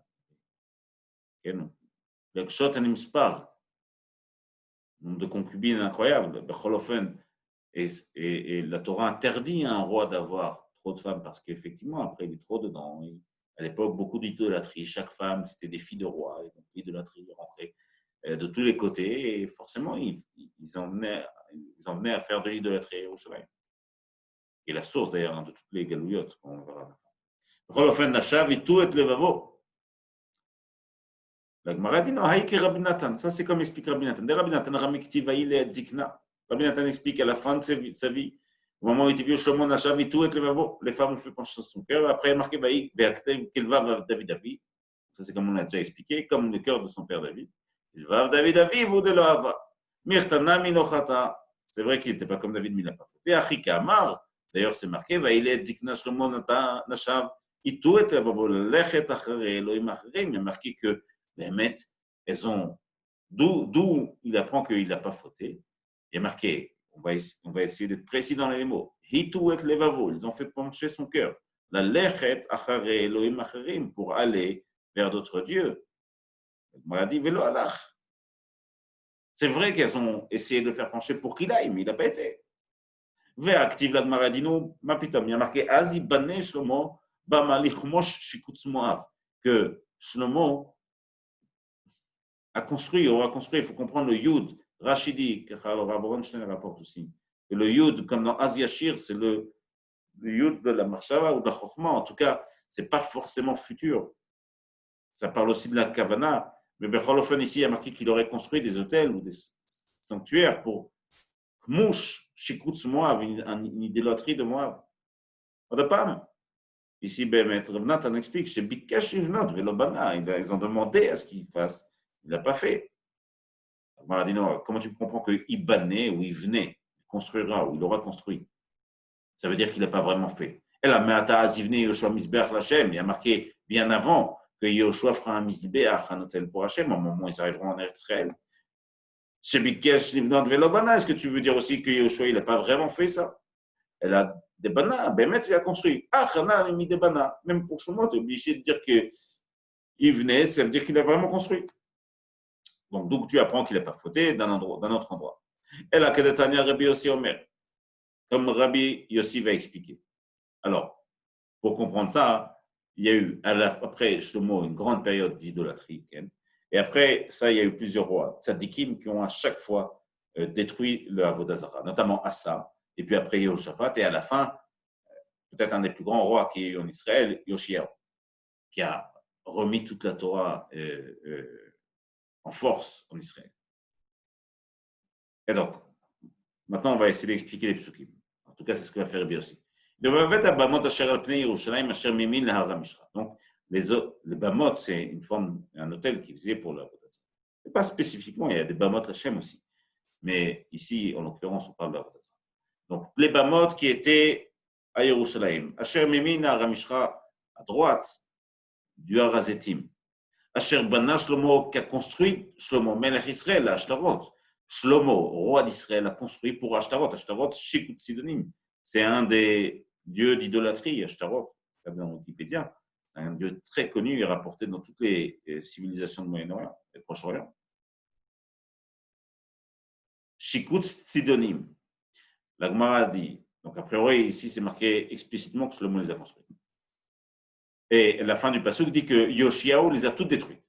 Nombre de concubines incroyables. Et la Torah interdit à un roi d'avoir trop de femmes parce qu'effectivement, après, il est trop dedans. À l'époque, beaucoup d'idolâtrie. Chaque femme, c'était des filles de rois. Et donc, l'idolâtrie rentrait de tous les côtés. Et forcément, ils en venaient à faire de l'idolâtrie au Yerushalayim. Et la source, d'ailleurs, de toutes les galouillottes, on verra à la fin. בכל אופן, נשב איתו את לבבו. La Gemara dit non, Haïki Rabbi Nathan. Ça, c'est comme explique Rabbi Nathan. Rabbi Nathan, Rami Ktivaï le Zikna. Rabbi Nathan explique à la fin de sa vie, au moment où il était vieux, Shlomo Nashav et tout et les femmes ont fait pencher son cœur. Après, il est marqué Baïk, Beaktev, Kelvav David Avi. Ça, c'est comme on l'a déjà expliqué, comme le cœur de son père David. Kelvav David Avi, vous de l'Ohava. Mirtana Minochata. C'est vrai qu'il n'était pas comme David, mais il n'a pas fauté. Achika Amar. D'ailleurs, c'est marqué Vaïle Zikna Shlomo Nashav. Et tout est Lechet Acharé, Elohim Acharim. Il y a marqué que elles ont, d'où il apprend qu'il n'a pas fauté. Il est marqué, on va essayer d'être précis dans les mots. Hitu et levavo, ils ont fait pencher son cœur. La lechet achare Elohim acharim, pour aller vers d'autres dieux. Il m'a dit velo alach. C'est vrai qu'elles ont essayé de le faire pencher pour qu'il aille, mais il n'a pas été. Ve'active la Gemara dit non, ma pitom. Il y a marqué Azi bane Shlomo b'malichmosh shikutz Moav, que Shlomo a construit, aura construit, il faut comprendre le Yud, Rachidi, que Rav Ronstein rapporte aussi. Et le Yud, comme dans Asiashir, c'est le Yud de la Marshava ou de la Chokhmah. En tout cas, ce n'est pas forcément futur. Ça parle aussi de la Kavana. Mais Becholofen, ici, il y a marqué qu'il aurait construit des hôtels ou des sanctuaires pour Kmouch, Shikutz Moav, une idolâtrie de Moav. Odapam. Ici, Maître Rav explique, chez Bikesh Ivnot, Velobana, ils ont demandé à ce qu'il fasse. Il n'a pas fait. Il m'a dit non, comment tu comprends qu'il banait ou il venait, il construira ou il aura construit? Ça veut dire qu'il n'a pas vraiment fait. Et là, Me'ata Azivne Yoshua Mizbeach Lachem, il y a marqué bien avant que Yoshua fera un Mizbeach, un hôtel pour Hachem, au moment où ils arriveront en Israël. Chez Bikesh Livnot Velobana, est-ce que tu veux dire aussi que Yoshua, il n'a pas vraiment fait ça? Elle a des banas, Bémet, il a construit. Ah, Chana a mis des banas. Même pour Shlomo, tu es obligé de dire qu'il venait, ça veut dire qu'il a vraiment construit. Donc, d'où tu apprends qu'il n'a pas fauté d'un autre endroit. Et là, Kedetania Rabbi Yossi Omer, comme Rabbi Yossi va expliquer. Alors, pour comprendre ça, il y a eu, après Shlomo, une grande période d'idolâtrie. Et après ça, il y a eu plusieurs rois, tzadikim, qui ont à chaque fois détruit le Avodah Zarah, notamment Asa, et puis après Yehoshaphat, et à la fin, peut-être un des plus grands rois qui y a eu en Israël, Yoshiyahu, qui a remis toute la Torah en force en Israël. Et donc, maintenant, on va essayer d'expliquer les psukim. En tout cas, c'est ce que va faire Rabbi aussi. Donc, les bamot, c'est une forme, un hôtel qui faisait pour la Avodah. Ce n'est pas spécifiquement, il y a des bamot Hashem aussi. Mais ici, en l'occurrence, on parle de la Avodah. Donc, les bamot qui étaient à Yerushalayim. Asher Mimin Haramishra, à droite du Harazetim. Asher Bana Shlomo, qui a construit Shlomo, Melech Israël, à Ashtarot. Shlomo, roi d'Israël, a construit pour Ashtarot. Ashtarot, Shikut Sidonim. C'est un des dieux d'idolâtrie, Ashtarot, dans Wikipédia. Un dieu très connu et rapporté dans toutes les civilisations du Moyen-Orient et Proche-Orient. Shikut Sidonim. La Gemara dit, donc a priori, ici, c'est marqué explicitement que Shlomo les a construits. Et la fin du pasuk dit que Yoshiyahu les a toutes détruites.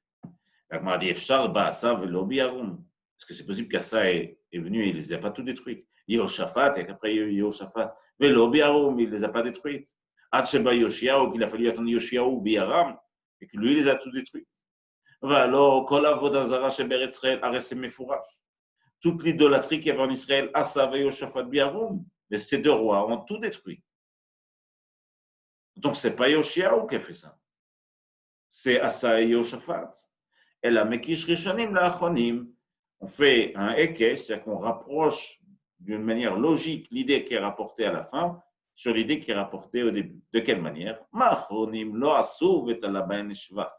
La Gemara dit, Efshar ba'asa velo bi'arum. Est-ce que c'est possible qu'Asa est venu et il ne les a pas toutes détruites? Yehoshaphat, et qu'après il y a eu Yehoshaphat, velo bi'arum, il ne les a pas détruites. Ad sheba Yoshiyahu, qu'il a fallu attendre Yoshiyahu bi'aram, et que lui, il les a toutes détruites. Alors, kol avodah zara sheberetz Israël ares mefurash. Toute l'idolâtrie qu'il y avait en Israël, Asa et Yehoshaphat bi'arum, mais ces deux rois ont tout détruit. Donc, ce n'est pas Yoshiyahu qui a fait ça. C'est Asa et Yehoshaphat. Et la Mekish Rishonim la'achonim, on fait un Ekesh, c'est-à-dire qu'on rapproche d'une manière logique l'idée qui est rapportée à la fin sur l'idée qui est rapportée au début. De quelle manière? Ma'achonim lo asu v'talabain shvach.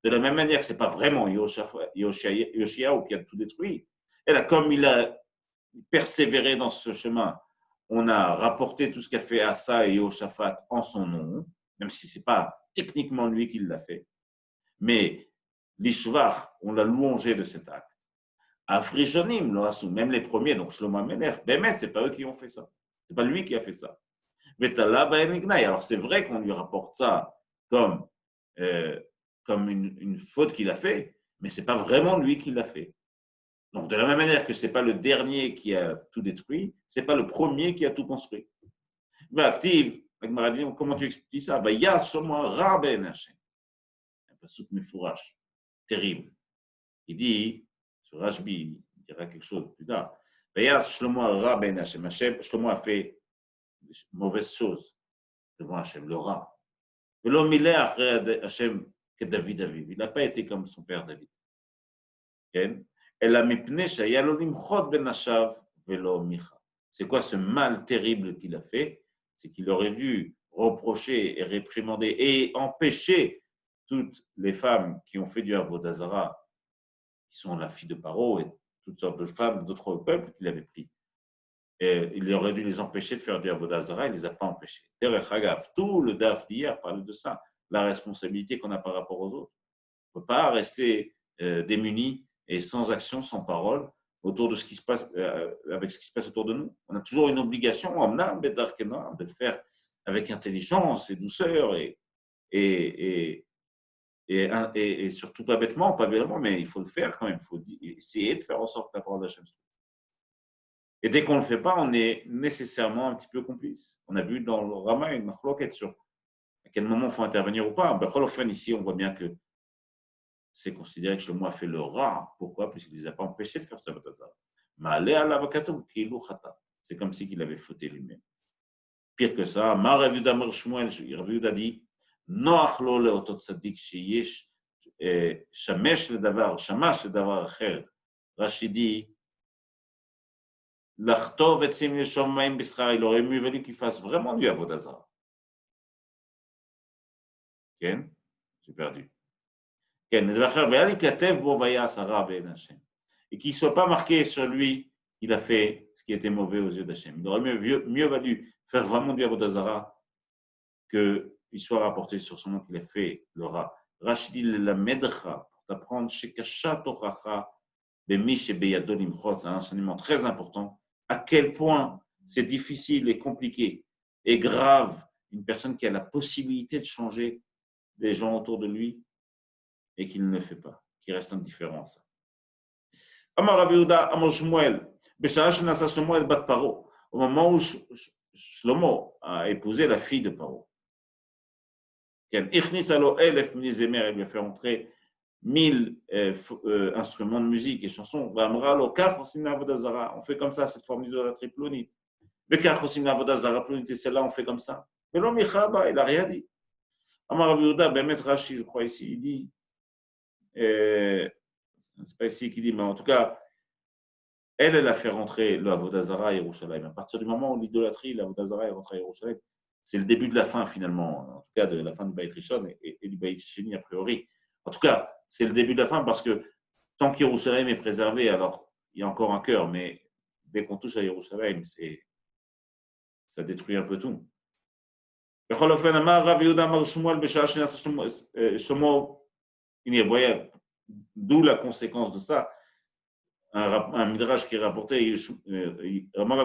De la même manière que ce n'est pas vraiment Yoshiyahu qui a tout détruit. Et là, comme il a persévéré dans ce chemin, on a rapporté tout ce qu'a fait Asa et Yehoshaphat en son nom, même si ce n'est pas techniquement lui qui l'a fait. Mais l'Ishvach, on l'a louangé de cet acte. Afrishonim, même les premiers, donc Shlomo HaMelech, Bémet, ce n'est pas eux qui ont fait ça. Ce n'est pas lui qui a fait ça. Vetala Ba'en Ignaï. Alors c'est vrai qu'on lui rapporte ça comme, comme une faute qu'il a fait, mais ce n'est pas vraiment lui qui l'a fait. Donc de la même manière que ce n'est pas le dernier qui a tout détruit, ce n'est pas le premier qui a tout construit. Active, comment tu expliques ça? Yas Shlomo Ra Ben Hashem. Un pasuk mefourash, terrible. Il dit, sur Rashbi, il dira quelque chose plus tard. Yas Shlomo Ra Ben Hashem. Shlomo a fait de mauvaises choses devant Hashem, le rat. Et l'homme, il est après Hashem que David Aviv. Il n'a pas été comme son père David. C'est quoi ce mal terrible qu'il a fait? C'est qu'il aurait dû reprocher et réprimander et empêcher toutes les femmes qui ont fait du Avodah Zarah, qui sont la fille de Paro et toutes sortes de femmes d'autres peuples qu'il avait pris. Et il aurait dû les empêcher de faire du Avodah Zarah, il ne les a pas empêchés. Derech Hagav, tout le DAF d'hier parle de ça, la responsabilité qu'on a par rapport aux autres. On ne peut pas rester démunis et sans action, sans parole, autour de ce qui se passe, avec ce qui se passe autour de nous. On a toujours une obligation, de le faire avec intelligence et douceur et surtout pas bêtement, pas violemment, mais il faut le faire quand même. Il faut essayer de faire en sorte que la parole d'Hachem soit. Et dès qu'on ne le fait pas, on est nécessairement un petit peu complice. On a vu dans le Rama une machloket sur à quel moment il faut intervenir ou pas. Ici, on voit bien que c'est considéré que Shlomo a fait le rat. Pourquoi? Puisqu'il ne les a pas empêchés de faire ça. C'est comme si il avait fauté lui-même. Pire que ça, Rav Yehuda dit Noach lo leotot tzadik sheyesh shamesh ledavar acher. Rashi dit L'achtov et sim yeshom maim b'schar. Il aurait mieux valu qu'il fasse vraiment du Avodah Zarah. Ken, j'ai perdu. Et qu'il ne soit pas marqué sur lui qu'il a fait ce qui était mauvais aux yeux d'Hachem. Il aurait mieux valu faire vraiment du Avodah Zarah qu'il soit rapporté sur son nom qu'il a fait le rat. Rachidi la medcha pour t'apprendre chez Kasha Tochacha Bemish et Beyadol Imchot, c'est un enseignement très important. À quel point c'est difficile et compliqué et grave une personne qui a la possibilité de changer les gens autour de lui et qu'il ne le fait pas, qui reste indifférent à ça. Amar Rav Yehuda, Amar Shmuel, B'shara shenasa Shmuel bat Paro, au moment où Shlomo a épousé la fille de Paro. Ichnis alo elef mizemer, il lui a fait entrer 1000 instruments de musique et chansons. Amra lo kach osim avodah zara, on fait comme ça cette forme d'idolâtrie plonite. Bekach osim avodah zara plonite, et celle-là on fait comme ça. Mais l'homme Michaba, il n'a rien dit. Amar Rav Yehuda, Bemet Rashi, je crois ici, il dit. C'est pas ici qu'il dit, mais en tout cas, elle a fait rentrer le Avodah Zarah à Yerushalayim. À partir du moment où l'idolâtrie, l'Avodah Zarah est rentrée à Yerushalayim, c'est le début de la fin finalement, en tout cas de la fin du Beit Rishon et du Beit Sheni a priori. En tout cas, c'est le début de la fin parce que tant qu'Yerushalayim est préservé, alors il y a encore un cœur, mais dès qu'on touche à Yerushalayim, ça détruit un peu tout. Voyez, d'où la conséquence de ça. Un midrash qui est rapporté, au moment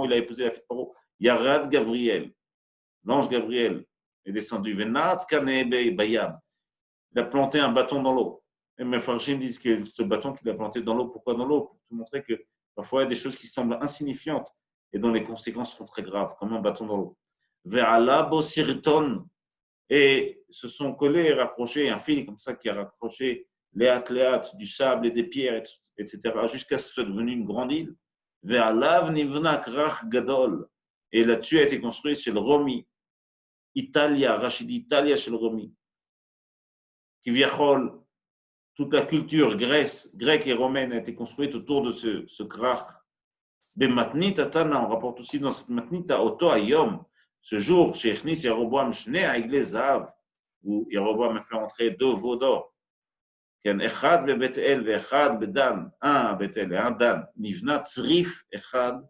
où il a épousé la fille de Paro, Yarad Gabriel, l'ange Gabriel est descendu. Il a planté un bâton dans l'eau. Et mes farshim disent que ce bâton qu'il a planté dans l'eau, pourquoi dans l'eau? Pour te montrer que parfois il y a des choses qui semblent insignifiantes et dont les conséquences sont très graves, comme un bâton dans l'eau. Ve'ala bo sirton, et se sont collés et rapprochés, un fil comme ça qui a rapproché léat, du sable et des pierres, etc., jusqu'à ce que ce soit devenu une grande île. Ve'alav nivnak rach gadol, et là-dessus a été construit chez le Romi, Italia, Rachidi, Italia chez le Romi, qui viachol, toute la culture grecque et romaine a été construite autour de ce krach. Bematnit atana, on rapporte aussi dans cette matnita, Oto Ayom, ce jour, chez Echnis Yeroboam Shnei Aigle Zahav, où Yeroboam a fait entrer 2 veaux d'or. Echad bebet El ve'echad bedan, un à Bethel et un Dan, Nivnat Tzrif Echad,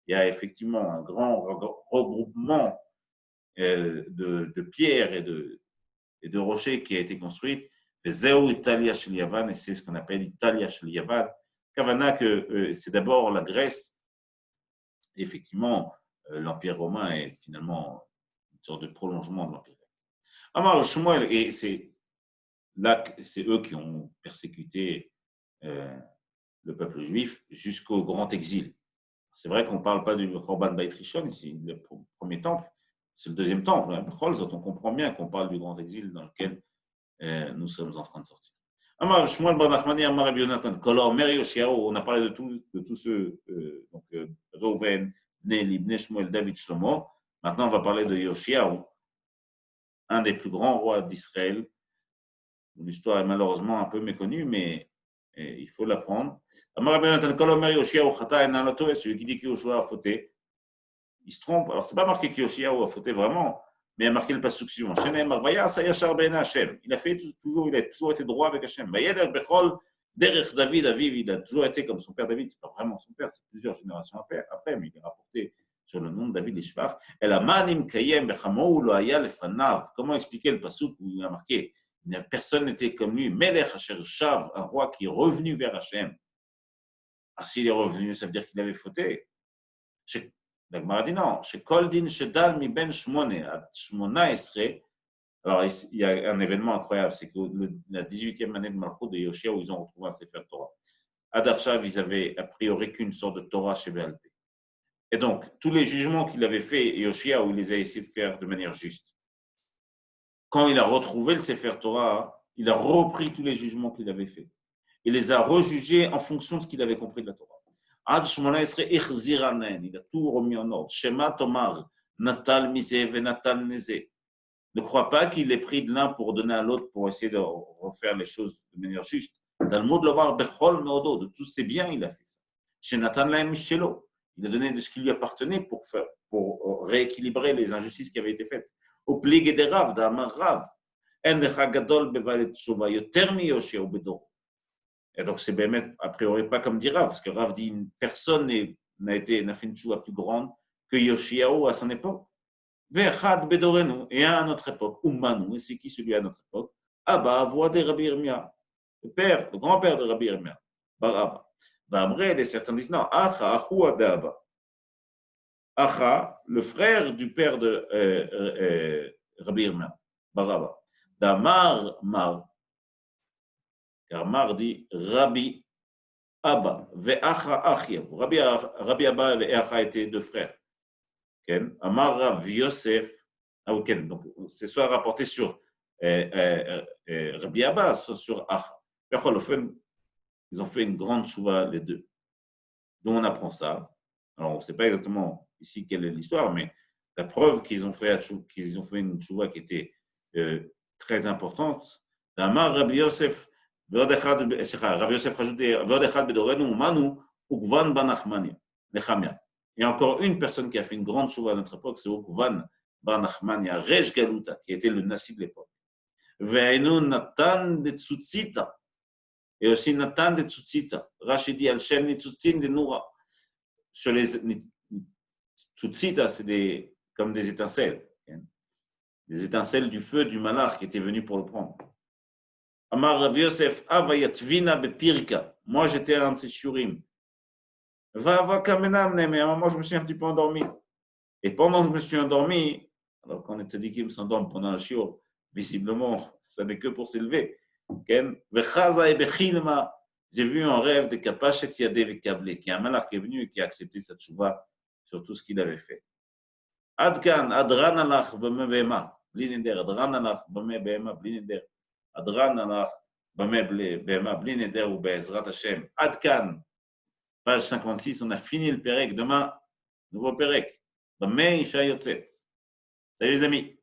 il y a effectivement un grand regroupement de pierres et de rochers qui a été construit. וזהו איטליה של יוון, et c'est ce qu'on appelle Italia של יוון. Kavana que c'est d'abord la Grèce. Et effectivement, l'Empire romain est finalement une sorte de prolongement de l'Empire grec. Alors, Shmuel, et c'est eux qui ont persécuté le peuple juif jusqu'au grand exil. C'est vrai qu'on ne parle pas du Chorban Beit Rishon ici, le premier temple, c'est le deuxième temple. Hein. On comprend bien qu'on parle du grand exil dans lequel nous sommes en train de sortir. Amar Shmuel bar Nachmani, Amar Rabbi Yonatan, Kol Omer Yoshiyahu, on a parlé de tous ceux, donc Reuven, Bnei Bnei Shmuel, David, Shlomo. Maintenant, on va parler de Yoshiyahu, un des plus grands rois d'Israël. L'histoire est malheureusement un peu méconnue, mais il faut l'apprendre. Amar Rabbi Yonatan, Kol Omer Yoshiyahu, Chata Enan Lo Toeh, celui qui dit que Yoshua a fauté, il se trompe. Alors, ce n'est pas marqué que Yoshiyahu a fauté vraiment, mais il a marqué le pasuk suivant. Il a toujours été droit avec Hachem. Il a toujours été comme son père David. Ce n'est pas vraiment son père, c'est plusieurs générations après, mais il est rapporté sur le nom de David Ishvach. Comment expliquer le pasuk où il a marqué personne n'était comme lui, Melech Asher Shav, un roi qui est revenu vers Hachem. Alors, s'il est revenu, ça veut dire qu'il avait fauté. La Gemara dit non. Chez Koldin, chez Dan, mi ben Shmone, à Shmona Esre. Alors, il y a un événement incroyable, c'est que la 18e année de Malchut de Yoshia, où ils ont retrouvé un Sefer Torah. Ad Arshav, ils avaient a priori qu'une sorte de Torah chez Béal Pé. Et donc, tous les jugements qu'il avait fait, Yoshia, où il les a essayé de faire de manière juste. Quand il a retrouvé le Sefer Torah, il a repris tous les jugements qu'il avait faits. Il les a rejugés en fonction de ce qu'il avait compris de la Torah. Ad Shmona Esre Echziranen, il a tout remis en ordre. Shema Tomar, Natal Mise Venatal Neze. Ne crois pas qu'il ait pris de l'un pour donner à l'autre pour essayer de refaire les choses de manière juste. Talmud Lomar Bechol Meodo, de tous ses biens, il a fait ça. Chez Nathan Laim Michelo, il a donné de ce qui lui appartenait pour rééquilibrer les injustices qui avaient été faites. Au plig et des Rav, d'Amar Rav, En Lecha Gadol Bevalet Shova, Yoter Mi Yoshia Ubedo. Et donc, c'est a priori pas comme dit Rav, parce que Rav dit personne n'a fait une tchouva plus grande que Yoshiyahu à son époque. Ve'echad bedorenu, et à notre époque, Ummanu, et c'est qui celui à notre époque? Abba, voix de Rabbi Yirmiyah, le grand-père de Rabbi Yirmiyah, Bar Abba. Va'amre, certains disent non, Acha, Achua de Abba. Acha, le frère du père de Rabbi Yirmiyah, Bar Abba. Damar, Mar. Car Mar dit Rabbi Abba, ve'acha achiev. Rabbi Abba et Acha étaient deux frères. Amar Rav Yosef. Donc, c'est soit rapporté sur Rabbi Abba, soit sur Acha. Ils ont fait une grande chouva, les deux. D'où on apprend ça. Alors, on ne sait pas exactement ici quelle est l'histoire, mais la preuve qu'ils ont fait une chouva qui était très importante. Amar Rabbi Yosef. Rav Yosef rajoutait et encore une personne qui a fait une grande chouva à notre époque, c'est Ukvan bar Nachmania, Rej Galuta, qui était le Nassi de l'époque. Ve'enu Natan de Tzutzita, et aussi Natan de Tzutzita. Rashi dit Al-Shem Nitzutzin de Noura. Sur les Tzutzita, c'est comme des étincelles. Des étincelles du feu du malach qui était venu pour le prendre. Amar Rav Yosef, Avayatvina bepirka. Moi, j'étais un de ces shurim. Moi, je me suis un petit peu endormi. Et pendant que je me suis endormi, alors quand les tzadikim s'endorment pendant un shiur, visiblement, ça n'est que pour s'élever. J'ai vu un rêve de Kapachet Yadeh Vekablé, qui est un malach qui est venu et qui a accepté cette chouva sur tout ce qu'il avait fait. Adkan, Adran alach b'me behema, bli neder, Adran alach b'me behema, bli neder. Adran alach b'me behema, bli neder ou be'ezrat Hashem. Adkan, page 56, on a fini le Pérec. Demain, nouveau Pérec. B'me isha yotzet. Salut les amis.